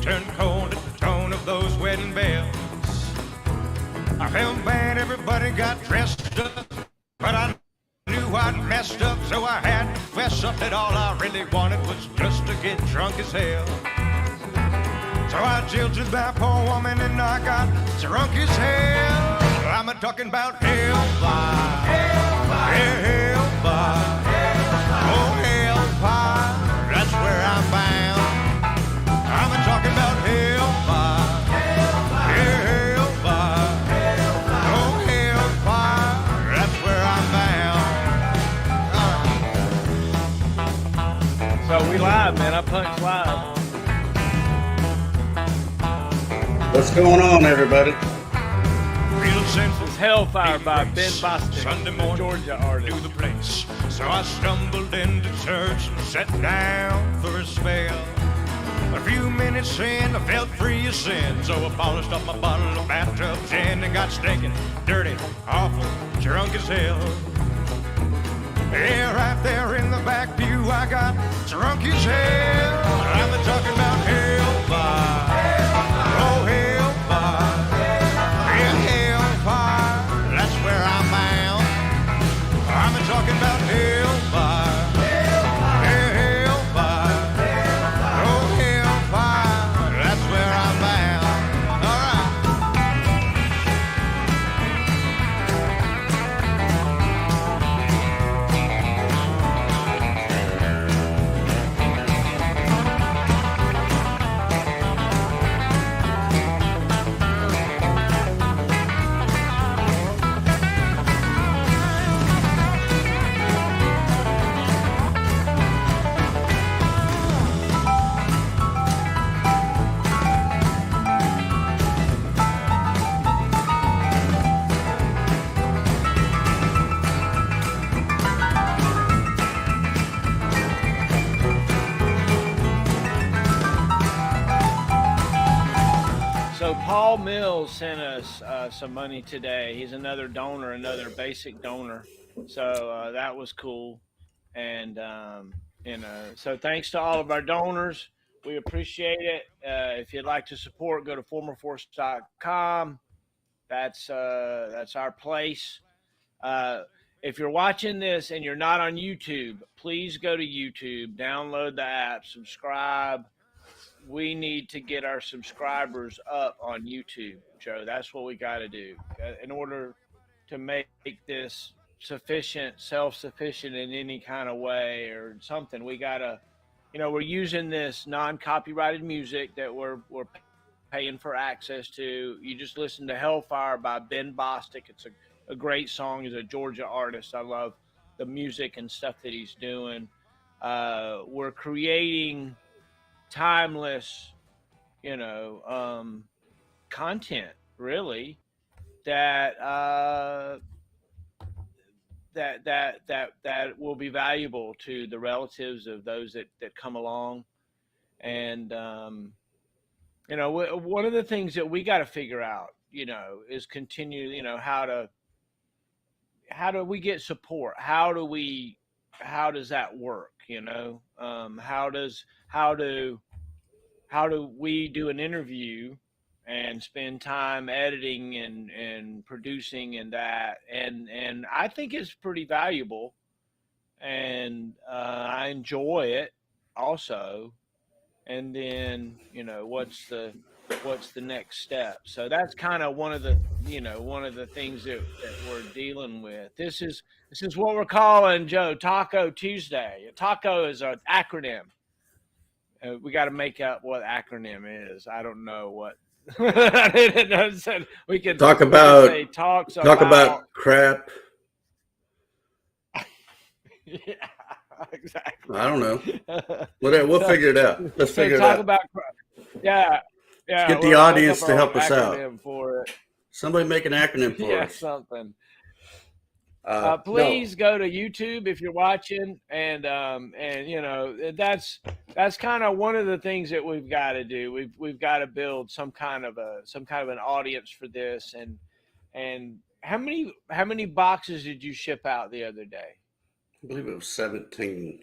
turned cold at the tone of those wedding bells. I felt bad, everybody got dressed up, but I knew I'd messed up, so I had to fess up that all I really wanted was just to get drunk as hell. So I jilted that poor woman and I got drunk as hell. I'm a-talking about hellfire, yeah, hellfire, oh hellfire, that's where I'm bound. I'm a-talking about hellfire, yeah, hellfire, oh hellfire, that's where I'm bound. So we live, man. I punched live. What's going on, everybody? It's Hellfire by Ben Boston, Sunday morning, Georgia artist. Knew the place. So I stumbled into church and sat down for a spell. A few minutes in, I felt free of sin, so I polished off my bottle of bathtub gin and got stinking, dirty, awful, drunk as hell. Yeah, right there in the back pew, I got drunk as hell. I'm talking about hellfire, oh hellfire, yeah, hellfire, that's where I'm bound. I'm talking about hellfire, yeah, hellfire, oh hellfire, that's where I'm bound. All right. So Paul Mills sent us some money today. He's another donor, another basic donor. So that was cool. And, so thanks to all of our donors. We appreciate it. If you'd like to support, go to formerforce.com. That's our place. If you're watching this and you're not on YouTube, please go to YouTube, download the app, subscribe. We need to get our subscribers up on YouTube, Joe. That's what we got to do in order to make this self-sufficient in any kind of way or something. We got to, we're using this non-copyrighted music that we're paying for access to. You just listen to Hellfire by Ben Bostic. It's a great song. He's a Georgia artist. I love the music and stuff that he's doing. We're creating timeless, content really that will be valuable to the relatives of those that come along. And one of the things that we got to figure out, is continue, how do we get support? How does that work? How do we do an interview and spend time editing and producing and that? And I think it's pretty valuable, and I enjoy it also. And then, what's the next step? So that's kind of one of the things that we're dealing with. This is what we're calling, Joe, Taco Tuesday. Taco is an acronym. We got to make up what acronym is. I don't know what. I didn't know. We could talk about crap. Yeah, exactly. I don't know. We'll figure it out. Let's figure it out. Yeah. Let's get the audience to help us out. For it. Somebody make an acronym for us. Something. Please go to YouTube if you're watching, and that's kind of one of the things that we've got to do. We've got to build some kind of an audience for this. And how many boxes did you ship out the other day? I believe it was 17.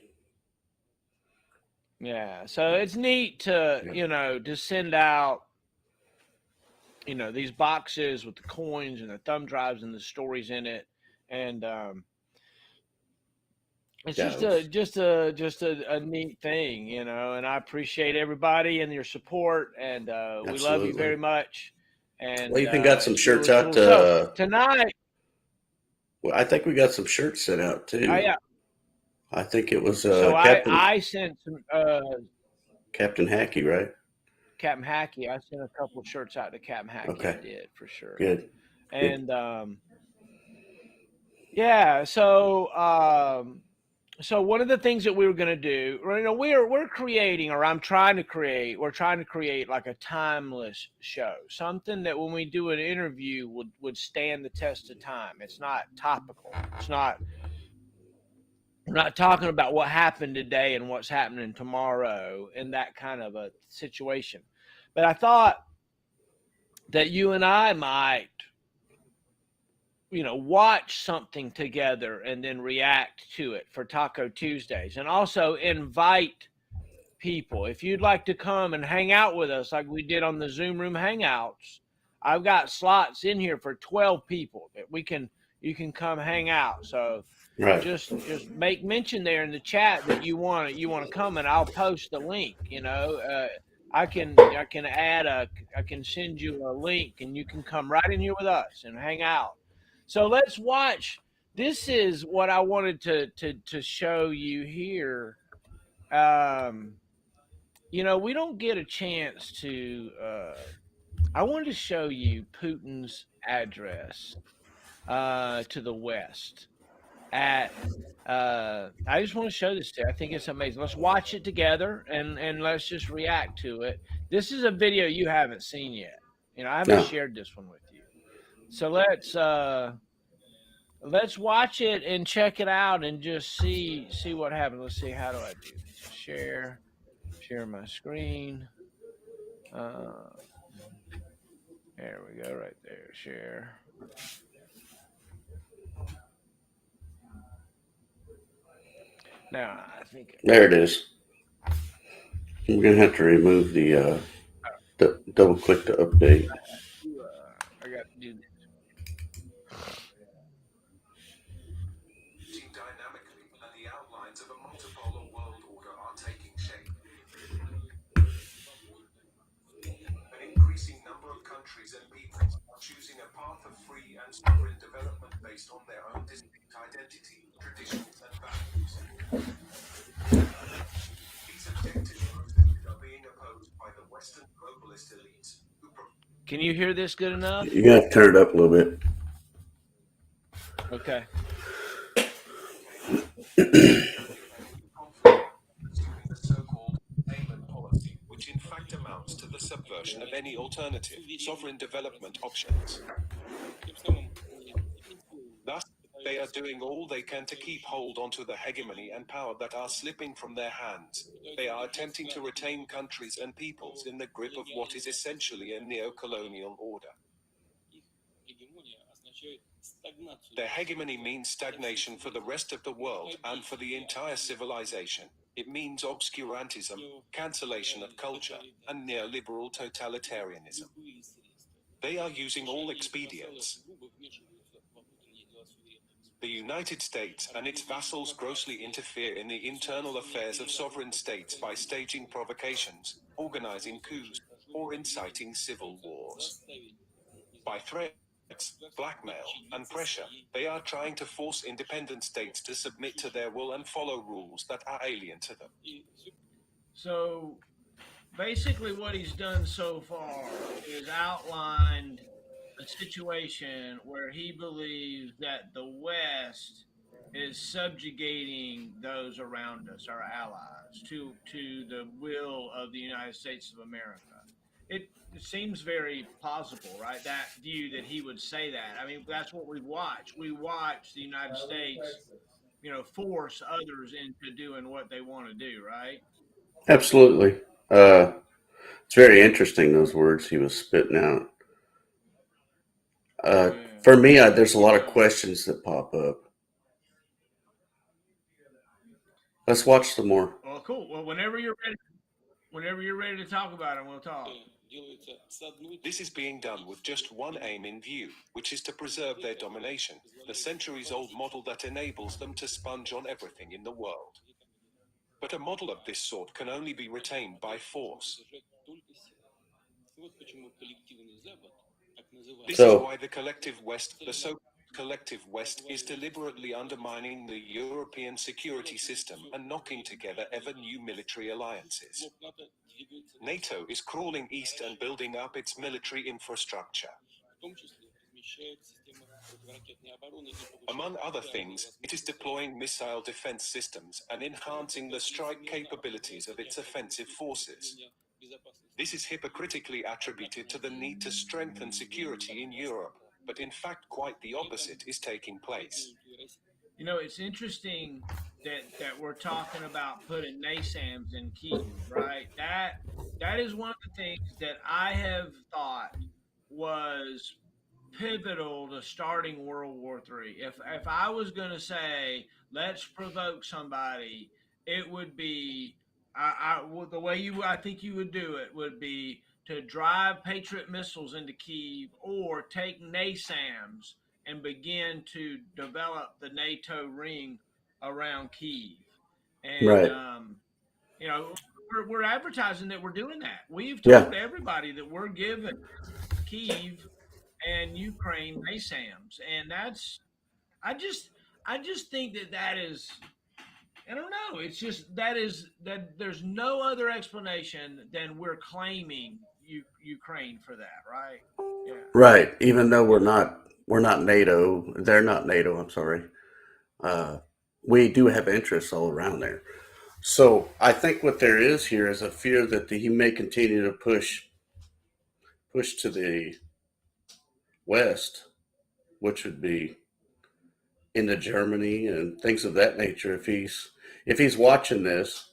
Yeah. So it's neat to, to send out, these boxes with the coins and the thumb drives and the stories in it. And it's Yeah, just a neat thing, and I appreciate everybody and your support, and we love you very absolutely. much. Well, And even got some it's shirts really out. cool. So tonight, Well, I think we got some shirts sent out too. yeah. I think it was So I Captain I sent some Captain Hackey, right? Captain Hackey. I sent a couple shirts out to Captain Hackey. I Okay, did for sure. good, good. And yeah, so one of the things that we were going to do, we're creating, or I'm trying to create, we're trying to create like a timeless show, something that when we do an interview would stand the test of time. It's not topical. We're not talking about what happened today and what's happening tomorrow in that kind of a situation. But I thought that you and I might, watch something together and then react to it for Taco Tuesdays, and also invite people. If you'd like to come and hang out with us like we did on the Zoom room hangouts, I've got slots in here for 12 people that you can come hang out. So Right. just make mention there in the chat that you want to come, and I'll post the link. I can I can send you a link, and you can come right in here with us and hang out. So let's watch. This is what I wanted to show you here. We don't get a chance to. I wanted to show you Putin's address to the West. I just want to show this to you. I think it's amazing. Let's watch it together and let's just react to it. This is a video you haven't seen yet. I haven't No. shared this one with you. So let's watch it and check it out and just see what happens. Let's see, how do I do this? Share my screen. There we go, right there. Share. Now I think There it is. We're gonna have to remove the double click to update. I got to do this. Dynamically, and the outlines of a multipolar world order are taking shape. An increasing number of countries and peoples are choosing a path of free and sovereign development based on their own distinct identity, traditions, and values. These objective processes are being opposed by the Western globalist elites who Can you hear this good enough? You have to turn it up a little bit. Okay. pursuing the so-called payment policy, which in fact amounts to the subversion of any alternative sovereign development options. Thus, they are doing all they can to keep hold onto the hegemony and power that are slipping from their hands. They are attempting to retain countries and peoples in the grip of what is essentially a neo-colonial order. Their hegemony means stagnation for the rest of the world and for the entire civilization. It means obscurantism, cancellation of culture, and neoliberal totalitarianism. They are using all expedients. The United States and its vassals grossly interfere in the internal affairs of sovereign states by staging provocations, organizing coups, or inciting civil wars. By threats, blackmail, and pressure, they are trying to force independent states to submit to their will and follow rules that are alien to them. So basically, what he's done so far is outlined a situation where he believes that the West is subjugating those around us, our allies, to the will of the United States of America. It seems very plausible, right? That view that he would say that. I mean, that's what we watch. We watch the United States, force others into doing what they want to do, right? Absolutely. It's very interesting, those words he was spitting out. For me, there's a lot of questions that pop up. Let's watch some more. Okay. cool. Well, whenever you're ready to talk about it, we'll talk. This is being done with just one aim in view, which is to preserve their domination, the centuries-old model that enables them to sponge on everything in the world. But a model of this sort can only be retained by force. This is why the collective West, the so-called collective West, is deliberately undermining the European security system and knocking together ever new military alliances. NATO is crawling east and building up its military infrastructure. Among other things, it is deploying missile defense systems and enhancing the strike capabilities of its offensive forces. This is hypocritically attributed to the need to strengthen security in Europe, but in fact quite the opposite is taking place. You know, it's interesting that we're talking about putting NASAMS in Kiev, right? That is one of the things that I have thought was pivotal to starting World War III. If I was going to say let's provoke somebody, it would be the way I think you would do it would be to drive Patriot missiles into Kiev or take NASAMS and begin to develop the NATO ring around Kiev. And Right. you know, we're advertising that we're doing that. We've Yeah. told everybody that we're giving Kiev and Ukraine NASAMS, and that's I just think that is I don't know. It's just that there's no other explanation than we're claiming Ukraine for that, right? Yeah. Right. Even though we're not NATO, they're not NATO. I'm sorry. Uh, we do have interests all around there. So I think what there is here is a fear that he may continue to push to the west, which would be into Germany and things of that nature. If he's watching this,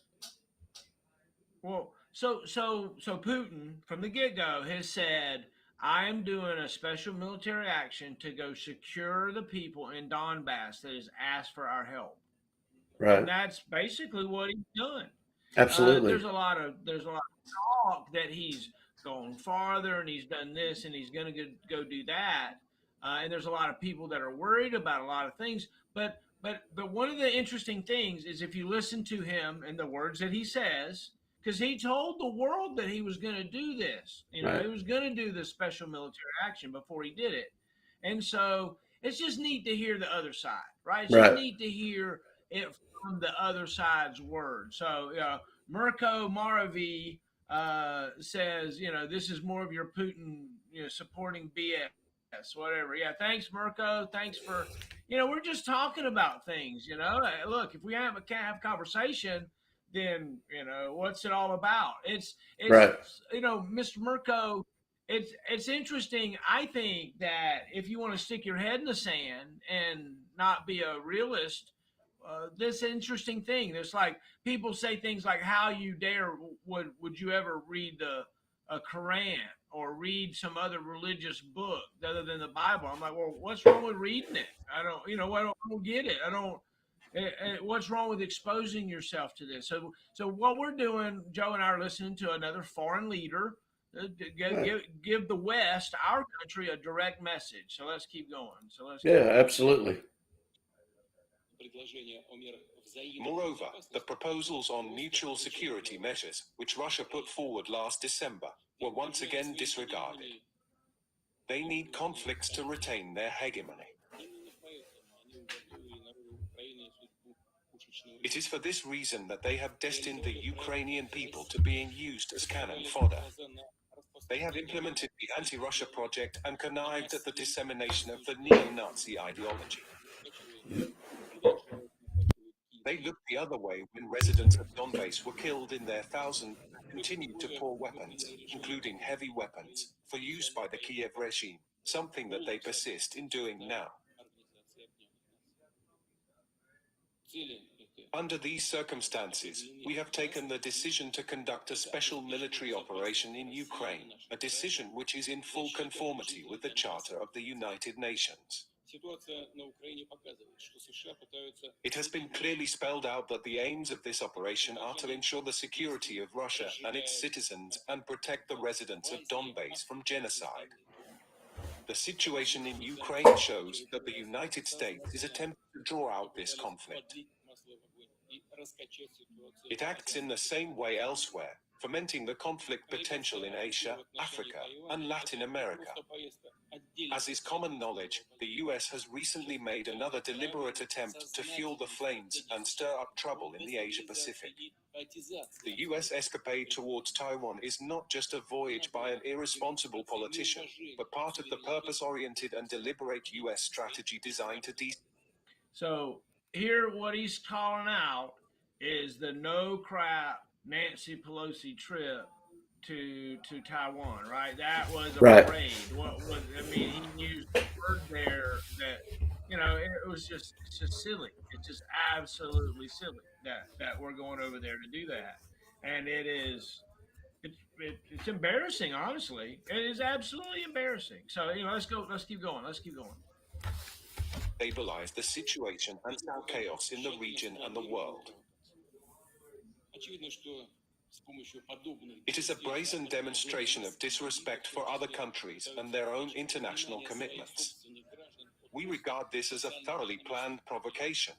Well, so Putin from the get go has said, I am doing a special military action to go secure the people in Donbass that has asked for our help, and right? that's basically what he's done. Absolutely, There's a lot of talk that he's gone farther and he's done this and he's going to go do that, and there's a lot of people that are worried about a lot of things. But one of the interesting things is if you listen to him and the words that he says, because he told the world that he was going to do this, right, he was going to do this special military action before he did it, and so it's just neat to hear the other side, right? It's just right. neat to hear it from the other side's words. So, Mirko Maravi says, this is more of your Putin, supporting BS, whatever. Yeah, thanks, Mirko. Thanks for, we're just talking about things. Look, if we can't have conversation, then what's it all about? It's Right. Mr. Mirko. It's interesting. I think that if you want to stick your head in the sand and not be a realist, this interesting thing. There's like people say things like, "How you dare would you ever read the a Quran or read some other religious book other than the Bible?" I'm like, "Well, what's wrong with reading it? I don't, I don't get it. I don't. What's wrong with exposing yourself to this?" So what we're doing, Joe and I are listening to another foreign leader. Right. Give the West, our country, a direct message. So let's keep going. So let's Yeah, keep going. absolutely. Moreover, the proposals on mutual security measures, which Russia put forward last December, were once again disregarded. They need conflicts to retain their hegemony. It is for this reason that they have destined the Ukrainian people to being used as cannon fodder. They have implemented the anti-Russia project and connived at the dissemination of the neo-Nazi ideology. They looked the other way when residents of Donbass were killed in their thousands and continued to pour weapons, including heavy weapons, for use by the Kiev regime, something that they persist in doing now. Under these circumstances, we have taken the decision to conduct a special military operation in Ukraine, a decision which is in full conformity with the Charter of the United Nations. It has been clearly spelled out that the aims of this operation are to ensure the security of Russia and its citizens and protect the residents of Donbass from genocide. The situation in Ukraine shows that the United States is attempting to draw out this conflict. It acts in the same way elsewhere, fomenting the conflict potential in Asia, Africa, and Latin America. As is common knowledge, the US has recently made another deliberate attempt to fuel the flames and stir up trouble in the Asia-Pacific. The US escapade towards Taiwan is not just a voyage by an irresponsible politician, but part of the purpose-oriented and deliberate US strategy designed to So here, what he's calling out is the no crap Nancy Pelosi trip to Taiwan, right? That was a Right. parade. What was I mean? He used a word there that it was just it's just silly. It's just absolutely silly that we're going over there to do that, and it's embarrassing. Honestly, it is absolutely embarrassing. So let's go. Let's keep going. Let's keep going. stabilize the situation and sow chaos in the region and the world. It is a brazen demonstration of disrespect for other countries and their own international commitments. We regard this as a thoroughly planned provocation.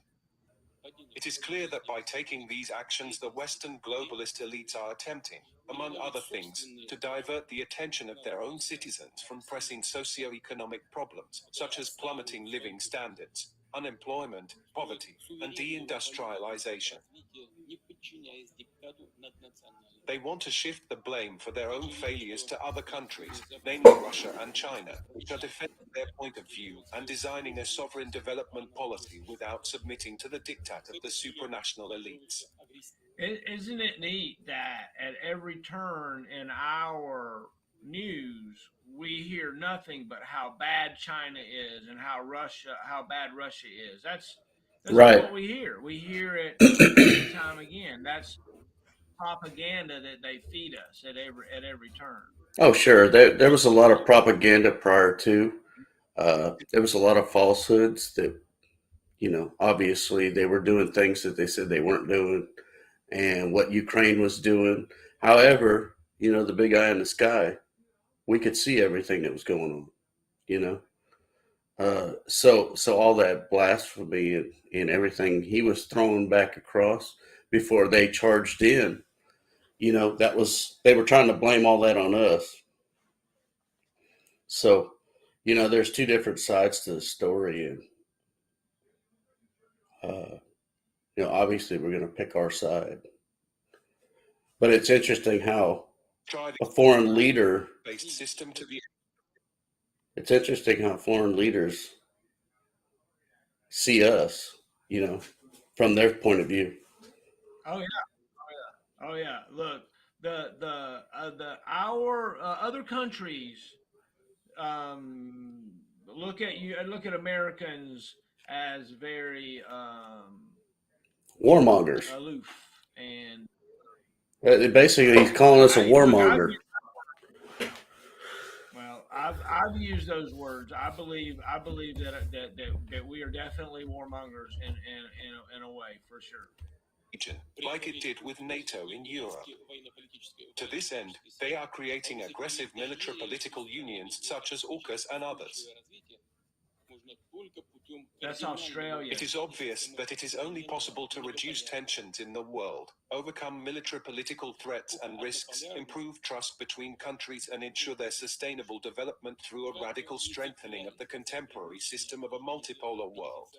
It is clear that by taking these actions, the Western globalist elites are attempting, among other things, to divert the attention of their own citizens from pressing socio-economic problems, such as plummeting living standards, unemployment, poverty, and deindustrialization. They want to shift the blame for their own failures to other countries, namely Russia and China, which are defending their point of view and designing a sovereign development policy without submitting to the diktat of the supranational elites. Isn't it neat that at every turn in our news we hear nothing but how bad China is and how bad Russia is. That's just Right. what we hear. We hear it time and time again. That's propaganda that they feed us at every turn. Oh, sure. There was a lot of propaganda prior to. There was a lot of falsehoods that, obviously they were doing things that they said they weren't doing and what Ukraine was doing. However, the big eye in the sky, we could see everything that was going on, you know. So all that blasphemy and everything he was throwing back across before they charged in, they were trying to blame all that on us. So, there's two different sides to the story, and obviously we're going to pick our side. But it's interesting how a foreign leader. Based system to the It's interesting how foreign leaders see us, from their point of view. Oh yeah, oh yeah. Look, the our other countries look at you and look at Americans as very Warmongers. aloof and Basically, he's calling us a look. warmonger. Well, I've used those words. I believe that we are definitely warmongers in a way for sure. region, like it did with NATO in Europe. To this end, they are creating aggressive military political unions such as AUKUS and others. That's Australia. It is obvious that it is only possible to reduce tensions in the world, overcome military political threats and risks, improve trust between countries and ensure their sustainable development through a radical strengthening of the contemporary system of a multipolar world.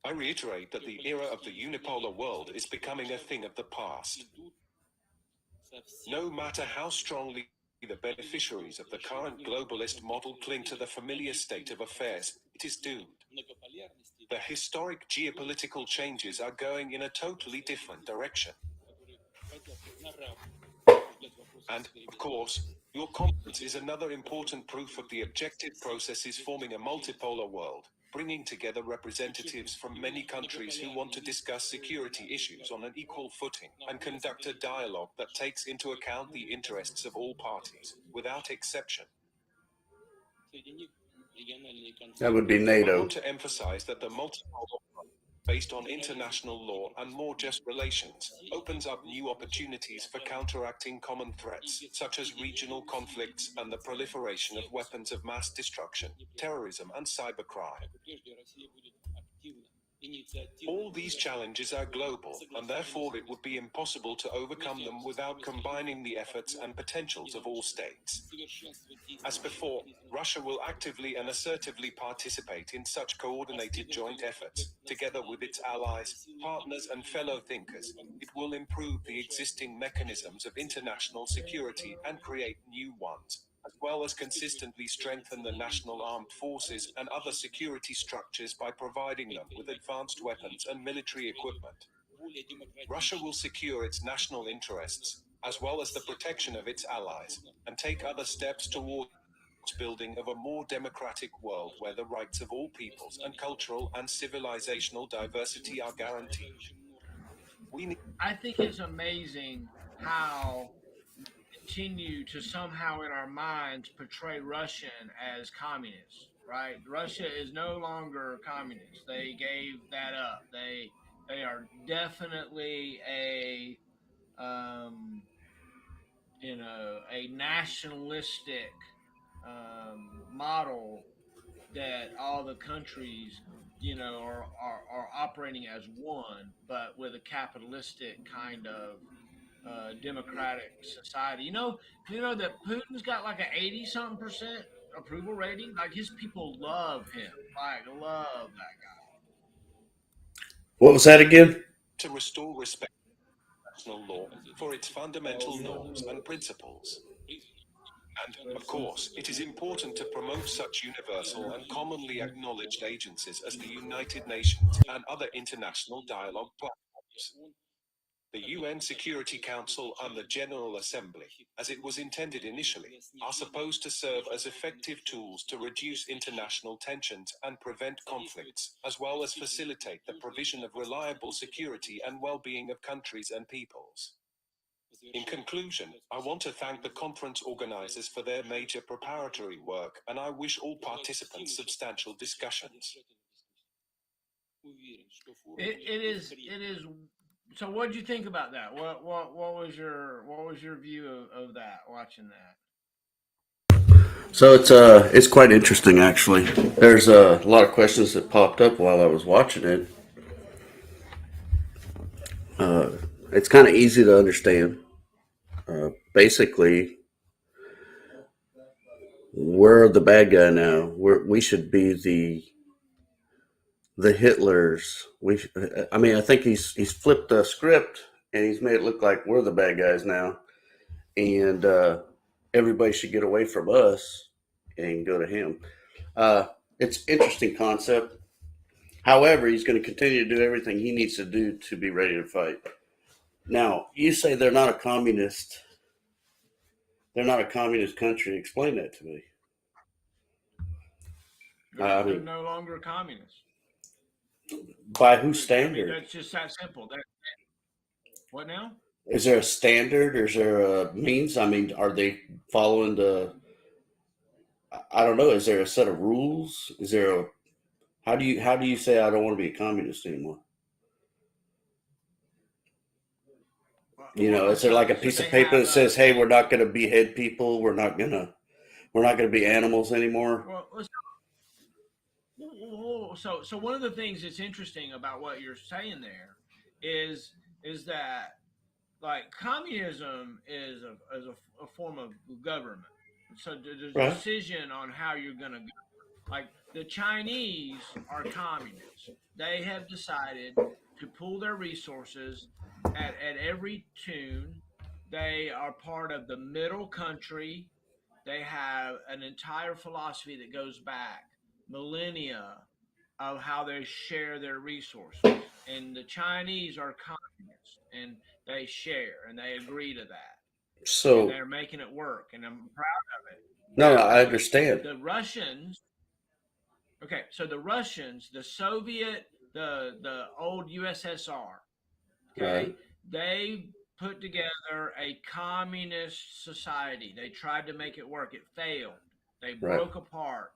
I reiterate that the era of the unipolar world is becoming a thing of the past. No matter how strongly the beneficiaries of the current globalist model cling to the familiar state of affairs, it is doomed. The historic geopolitical changes are going in a totally different direction. And, of course, your conference is another important proof of the objective processes forming a multipolar world, bringing together representatives from many countries who want to discuss security issues on an equal footing and conduct a dialogue that takes into account the interests of all parties, without exception. That would be I NATO. want to emphasize that the multipolar based on international law and more just relations, opens up new opportunities for counteracting common threats, such as regional conflicts and the proliferation of weapons of mass destruction, terrorism, and cybercrime. All these challenges are global, and therefore it would be impossible to overcome them without combining the efforts and potentials of all states. As before, Russia will actively and assertively participate in such coordinated joint efforts, together with its allies, partners, and fellow thinkers. It will improve the existing mechanisms of international security and create new ones, as well as consistently strengthen the national armed forces and other security structures by providing them with advanced weapons and military equipment. Russia will secure its national interests, as well as the protection of its allies, and take other steps towards building of a more democratic world where the rights of all peoples and cultural and civilizational diversity are guaranteed. We need I think it's amazing how continue to somehow in our minds portray Russian as communist, right? Russia is no longer communist. They gave that up. They are definitely a um, a nationalistic model that all the countries are operating as one, but with a capitalistic kind of democratic society. You know that Putin's got like an 80 something percent approval rating. Like his people love him, like love that guy. What was that again? to restore respect for national law for its fundamental norms and principles. And, of course, it is important to promote such universal and commonly acknowledged agencies as the United Nations and other international dialogue platforms. The UN Security Council and the General Assembly, as it was intended initially, are supposed to serve as effective tools to reduce international tensions and prevent conflicts, as well as facilitate the provision of reliable security and well-being of countries and peoples. In conclusion, I want to thank the conference organizers for their major preparatory work, and I wish all participants substantial discussions. It is. So, what did you think about that? What was your view of that? Watching that. So it's quite interesting actually. There's a lot of questions that popped up while I was watching it. It's kind of easy to understand. Basically, we're the bad guy now. We should be the Hitlers. I mean, I think he's flipped the script and he's made it look like we're the bad guys now, and everybody should get away from us and go to him. It's interesting concept. However, he's going to continue to do everything he needs to do to be ready to fight. Now, you say they're not a communist. They're not a communist country. Explain that to me. I They're mean, no longer communists. by whose I mean, standard? that's just that simple. What now? Is there a standard or is there a means? I mean, are they following the? I don't know. Is there a set of rules? Is there a? How do you say I don't want to be a communist anymore? Well, Is there like a so piece of they paper have that says, "Hey, we're not going to behead people. We're not going to be animals anymore." well, so one of the things that's interesting about what you're saying there is that like communism is a form of government. So the Right. decision on how you're going to go, like the Chinese are communists. They have decided to pool their resources at every tune. They are part of the middle country. They have an entire philosophy that goes back millennia of how they share their resources. And the Chinese are communists and they share and they agree to that. And So they're making it work. And I'm proud of it. no, Now, I understand. the Russians, okay, so the Russians, the Soviet, the old USSR, Right. okay, they put together a communist society. They tried to make it work. It failed. They Right. broke apart.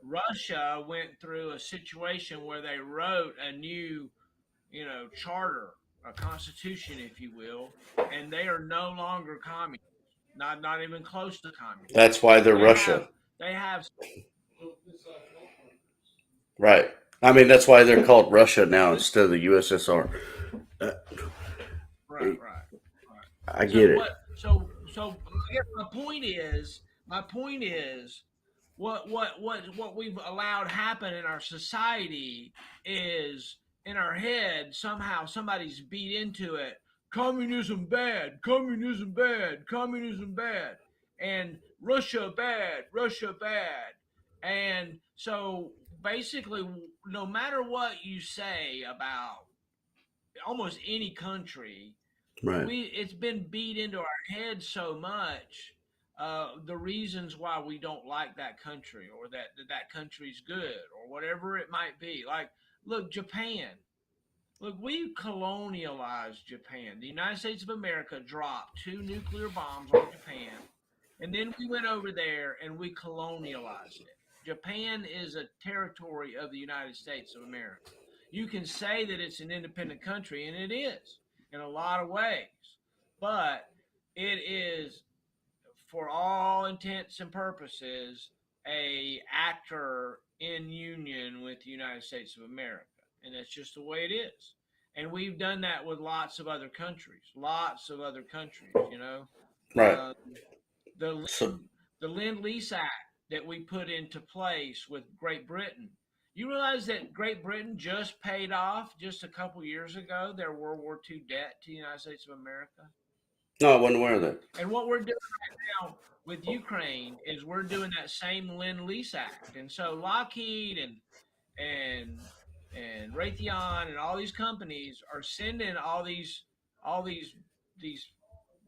Russia went through a situation where they wrote a new, charter, a constitution, if you will, and they are no longer communist. Not even close to communist. That's why they're They Russia. have they have Right. I mean, that's why they're called Russia now instead of the USSR. Uh, right, right, right. I So get it. what? So I guess my point is, what we've allowed happen in our society is in our head somehow somebody's beat into it. Communism bad, communism bad, communism bad, and Russia bad, and so basically, no matter what you say about almost any country, Right. it's been beat into our head so much, the reasons why we don't like that country, or that country's good, or whatever it might be. Like, look, Japan. Look, we colonialized Japan. The United States of America dropped 2 nuclear bombs on Japan, and then we went over there and we colonialized it. Japan is a territory of the United States of America. You can say that it's an independent country, and it is in a lot of ways, but it is, for all intents and purposes, a actor in union with the United States of America, and that's just the way it is. And we've done that with lots of other countries. Right. Uh, the So, the Lend Lease Act that we put into place with Great Britain. You realize that Great Britain just paid off just a couple years ago their World War II debt to the United States of America? no, I wasn't aware of that. And what we're doing right now with Ukraine is we're doing that same Lend Lease Act. And so Lockheed and and Raytheon and all these companies are sending all these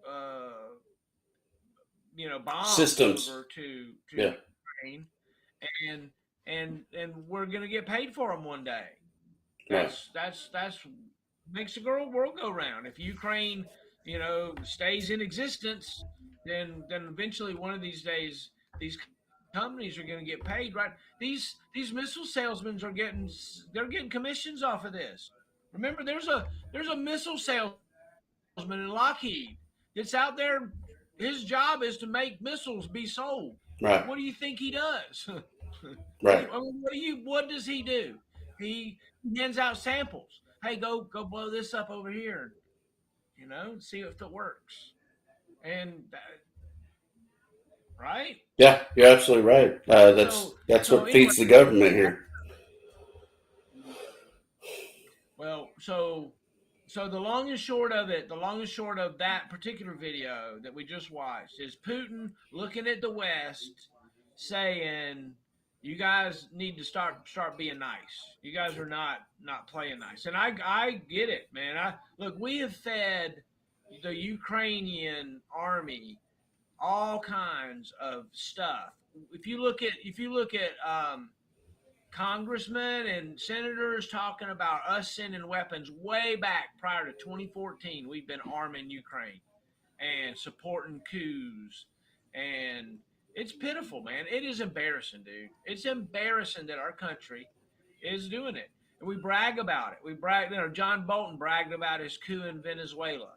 uh, bombs Systems. over to Yeah. Ukraine, and and we're gonna get paid for them one day. Right. That's makes the world go round. If Ukraine, stays in existence, then eventually one of these days these companies are going to get paid. Right? These missile salesmen they're getting commissions off of this. Remember, there's a missile salesman in Lockheed that's out there. His job is to make missiles be sold. Right. What do you think he does? Right. What does he do? He hands out samples. Hey, go blow this up over here, see if it works. And right. Yeah, you're absolutely right. That's So that's so what anyway, feeds the government here. well, so the long and short of that particular video that we just watched is Putin looking at the West, saying, "You guys need to start being nice. You guys are not playing nice." And I get it, man. Look, we have fed the Ukrainian army all kinds of stuff. If you look at congressmen and senators talking about us sending weapons way back prior to 2014. We've been arming Ukraine and supporting coups. And it's pitiful, man. It is embarrassing, dude. It's embarrassing that our country is doing it. And we brag about it. John Bolton bragged about his coup in Venezuela.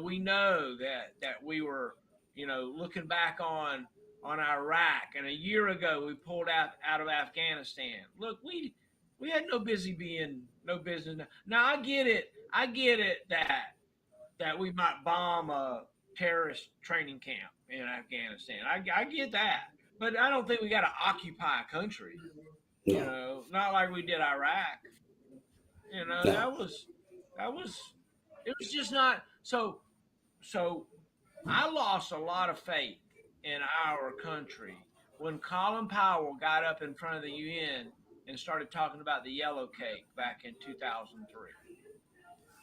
We know that we were, looking back on Iraq, and a year ago we pulled out of Afghanistan. Look, we had no business. Now I get it. I get it that we might bomb a terrorist training camp in Afghanistan. I get that, but I don't think we got to occupy a country. No. Not like we did Iraq. No. That was it was just not so. So I lost a lot of faith in our country when Colin Powell got up in front of the UN and started talking about the yellow cake back in 2003.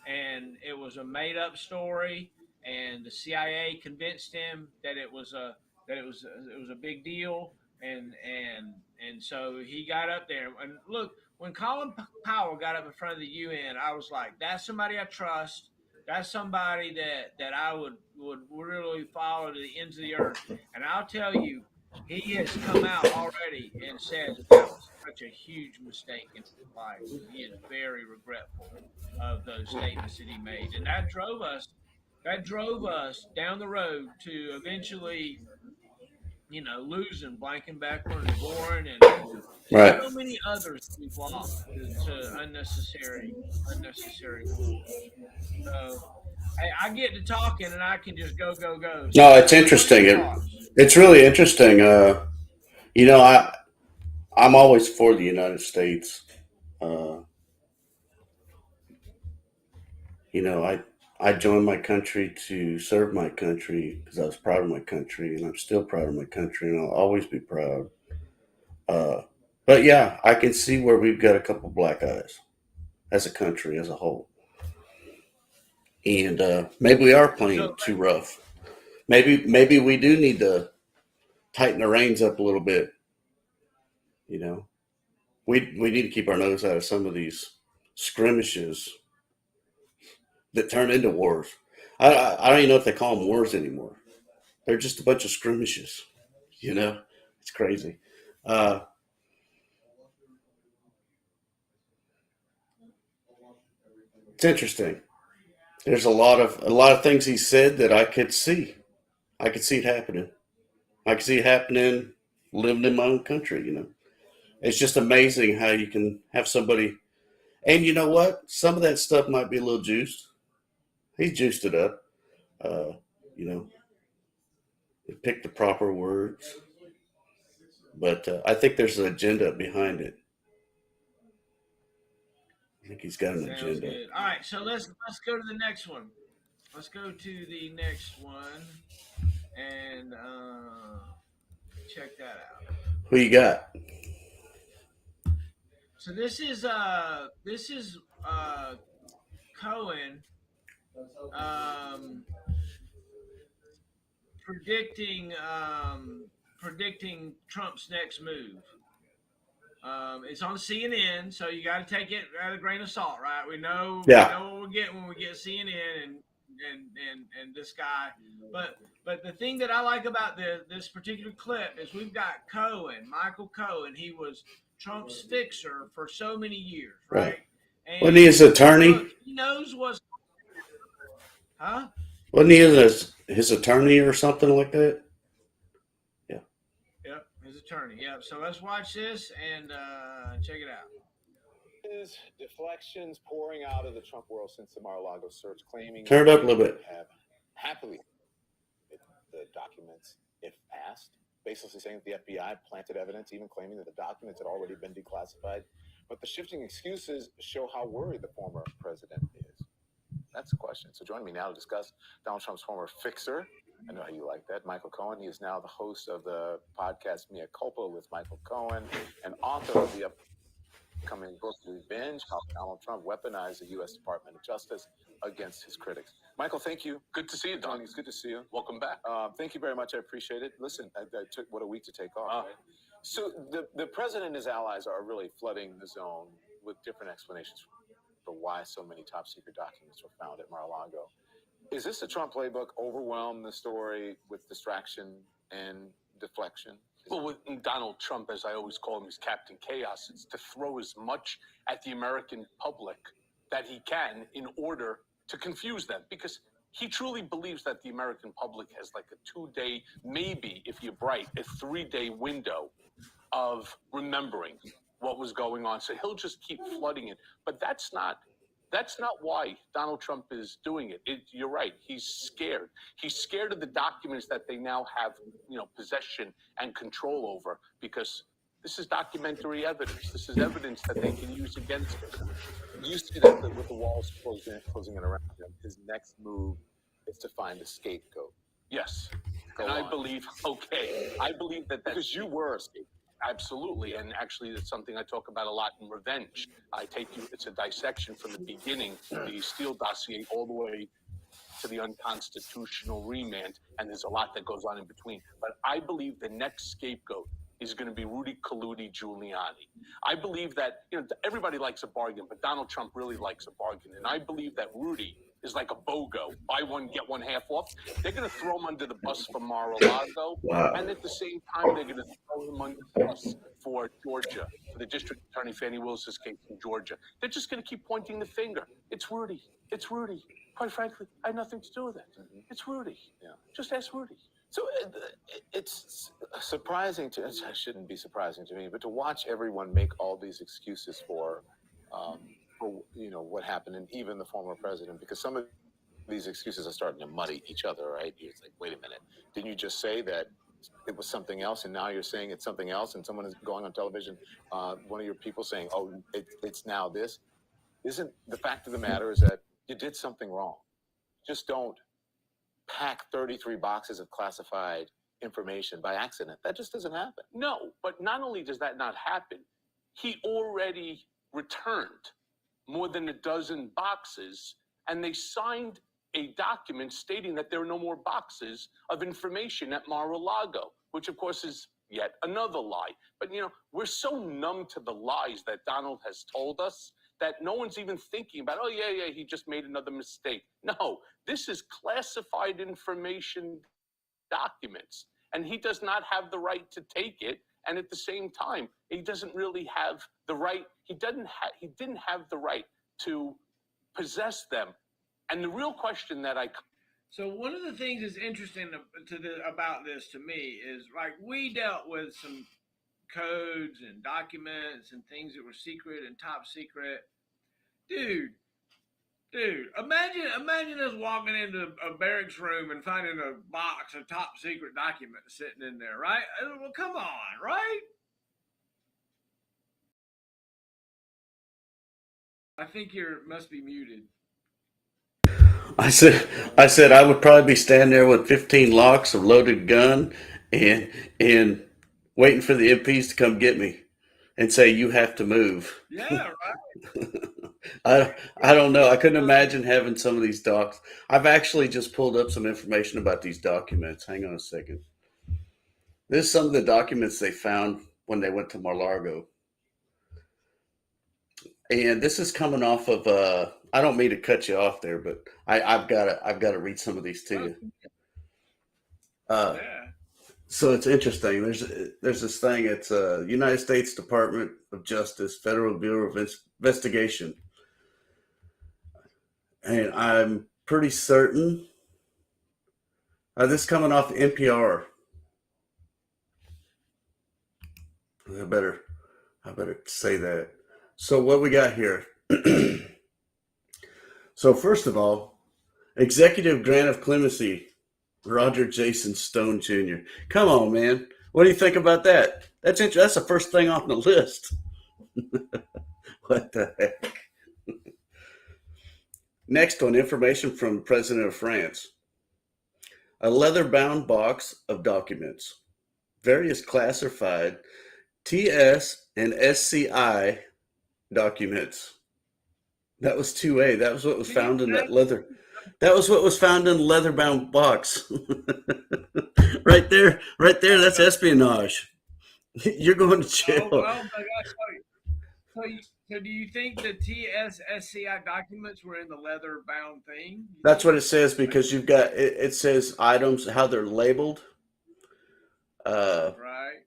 And it was a made up story, and the CIA convinced him that it was a big deal, and so he got up there. And look, when Colin Powell got up in front of the UN, I was like, that's somebody I trust. That's somebody that I would really follow to the ends of the earth. And I'll tell you, he has come out already and said that was such a huge mistake in his life. He is very regretful of those statements that he made, and that drove us down the road to eventually, losing Blankenbecker and Gorin and Right. so many others we've lost to unnecessary war. So, hey, I get to talking and I can just go, go, go. So, No, it's what are your interesting. thoughts? It's really interesting. You know, I'm always for the United States. Uh, you know, I joined my country to serve my country because I was proud of my country, and I'm still proud of my country, and I'll always be proud. Uh, but yeah, I can see where we've got a couple black eyes as a country as a whole, and maybe we are So, playing too rough. Maybe we do need to tighten the reins up a little bit. You know, we need to keep our nose out of some of these skirmishes that turn into wars. I don't even know if they call them wars anymore. They're just a bunch of skirmishes. You know, it's crazy. Uh, it's interesting. There's a lot of things he said that I could see. I could see it happening. I could see it happening living in my own country. It's just amazing how you can have somebody. And you know what? Some of that stuff might be a little juiced. He's juiced it up. Uh, you know, pick the proper words. But I think there's an agenda behind it. I think he's got an sounds agenda. good. All right, so let's go to the next one. Let's go to the next one and check that out. Who you got? So this is Cohen um, predicting Trump's next move. It's on CNN, so you got to take it at a grain of salt, right? We know we Yeah. know what we get when we get CNN and this guy. But the thing that I like about this particular clip is we've got Michael Cohen. He was Trump's fixer for so many years, Right. right? Wasn't he And his attorney? look, he knows what's, huh? Wasn't he his attorney or something like that? Yeah. Yep, his attorney. Yep. So let's watch this and check it out. Is deflections pouring out of the Trump world since the Mar-a-Lago search, claiming Turn it up a little bit. have happily the documents if asked, basically saying that the FBI planted evidence, even claiming that the documents had already been declassified. But the shifting excuses show how worried the former president is. That's the question. So joining me now to discuss Donald Trump's former fixer, I know how you like that, Michael Cohen. He is now the host of the podcast Mea Culpa with Michael Cohen and author of the upcoming book Revenge: How Donald Trump Weaponized the U.S. Department of Justice Against His Critics. Michael, thank you. Good to see you, Don. It's good to see you. Welcome back. Thank you very much. I appreciate it. Listen, I took a week to take off. Right? So the president and his allies are really flooding the zone with different explanations for why so many top secret documents were found at Mar-a-Lago. Is this the Trump playbook? Overwhelm the story with distraction and deflection? Well, with Donald Trump, as I always call him, is Captain Chaos. It's to throw as much at the American public that he can in order to confuse them, because he truly believes that the American public has like a 2-day, maybe if you're bright, a 3-day window of remembering what was going on. So he'll just keep flooding it. But that's not why Donald Trump is doing it. You're right. He's scared. He's scared of the documents that they now have, possession and control over, because this is documentary evidence. This is evidence that they can use against him. You see that with the walls closing in around him, his next move is to find a scapegoat. Yes. Go and on. I believe that Because you were a scapegoat. absolutely, and actually it's something I talk about a lot in Revenge. It's a dissection from the beginning, the Steele dossier, all the way to the unconstitutional remand, and there's a lot that goes on in between. But I believe the next scapegoat is going to be Rudy Giuliani. I believe that everybody likes a bargain, but Donald Trump really likes a bargain, and I believe that Rudy is like a BOGO, buy one, get one half off. They're going to throw him under the bus for Mar-a-Lago. Wow. And at the same time, they're going to throw him under the bus for Georgia, for the district attorney Fannie Willis's case in Georgia. They're just going to keep pointing the finger. It's Rudy. It's Rudy. Quite frankly, I had nothing to do with it. It's Rudy. Yeah. Just ask Rudy. So it's surprising to, it shouldn't be surprising to me, but to watch everyone make all these excuses for what happened, and even the former president, because some of these excuses are starting to muddy each other, right? It's like, wait a minute, didn't you just say that it was something else, and now you're saying it's something else, and someone is going on television, one of your people saying, oh, it's now this? Isn't the fact of the matter is that you did something wrong. Just don't pack 33 boxes of classified information by accident. That just doesn't happen. No, but not only does that not happen, he already returned more than a dozen boxes, and they signed a document stating that there are no more boxes of information at Mar-a-Lago, which of course is yet another lie. But we're so numb to the lies that Donald has told us that no one's even thinking about, oh yeah, he just made another mistake. No, this is classified information documents, and he does not have the right to take it. And at the same time, he doesn't really have the right. He didn't have the right to possess them. And the real question that So one of the things that's interesting about this to me is, like, we dealt with some codes and documents and things that were secret and top secret. Dude, imagine us walking into a barracks room and finding a box of top secret documents sitting in there, right? Well, come on, right? I think you must be muted. I said I would probably be standing there with 15 locks, a loaded gun, and waiting for the MPs to come get me and say, you have to move. Yeah, right. I don't know. I couldn't imagine having some of these docs. I've actually just pulled up some information about these documents. Hang on a second. This is some of the documents they found when they went to Mar-a-Lago. And this is coming off of I don't mean to cut you off there, but I've got to read some of these to you. yeah. So it's interesting. There's this thing. It's United States Department of Justice, Federal Bureau of Investigation, and I'm pretty certain this is coming off NPR. I better say that. So what we got here? So first of all, executive grant of clemency, Roger Jason Stone Jr. Come on, man. What do you think about that? That's interesting. That's the first thing on the list. What the heck? Next one, information from President of France. A leather-bound box of documents, various classified TS and SCI documents. That was 2A. That was what was found in that leather. That was what was found in the leather-bound box. Right there. That's espionage. You're going to jail. Oh my gosh. So do you think the TSSCI documents were in the leather-bound thing? That's what it says, because you've got it says items, how they're labeled. Right.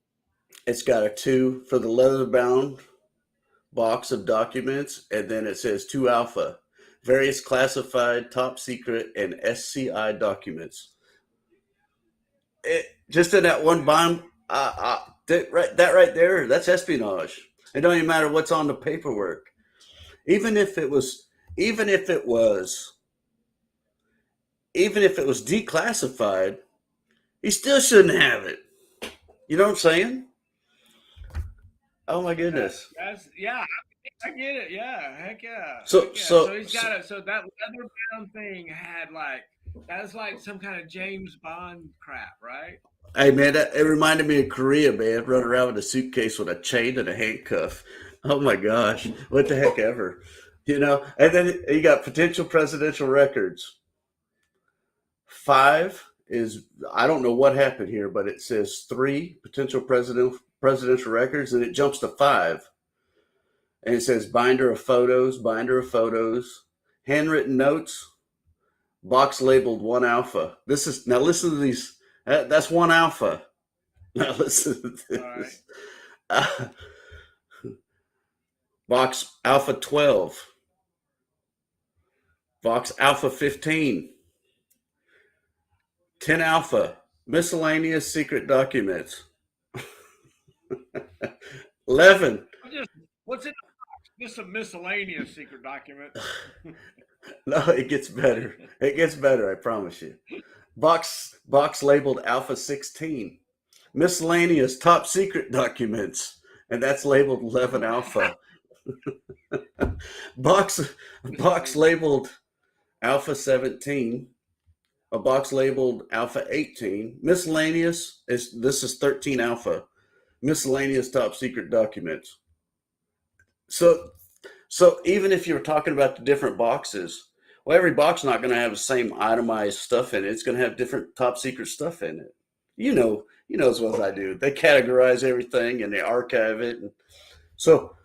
It's got a 2 for the leather-bound box of documents, and then it says 2 alpha, various classified, top secret, and SCI documents. Just in that one bomb, that right there, that's espionage. It don't even matter what's on the paperwork. Even if it was declassified, he still shouldn't have it. You know what I'm saying? Oh my goodness. Yeah, I get it. Yeah, heck yeah. So he's got it. So that leather bound thing had that's like some kind of James Bond crap, right? Hey man, it reminded me of Korea, man. Running around with a suitcase with a chain and a handcuff. Oh my gosh, what the heck ever, And then you got potential presidential records. 5 is, I don't know what happened here, but it says 3 potential presidential records, and it jumps to 5. And it says binder of photos, handwritten notes, Box labeled 1 alpha. Now listen to these. That's 1 alpha. Now listen to this. All right. Uh, box alpha 12. Box alpha 15. 10 alpha. Miscellaneous secret documents. 11. What's in the box? Just a miscellaneous secret document. No, it gets better. It gets better, I promise you. Box labeled alpha 16. Miscellaneous top secret documents. And that's labeled 11 alpha. box labeled alpha 17. A box labeled alpha 18. Miscellaneous this is 13 alpha. Miscellaneous top secret documents. So even if you're talking about the different boxes, well, every box is not going to have the same itemized stuff in it. It's going to have different top secret stuff in it. You know as well as I do. They categorize everything and they archive it. And so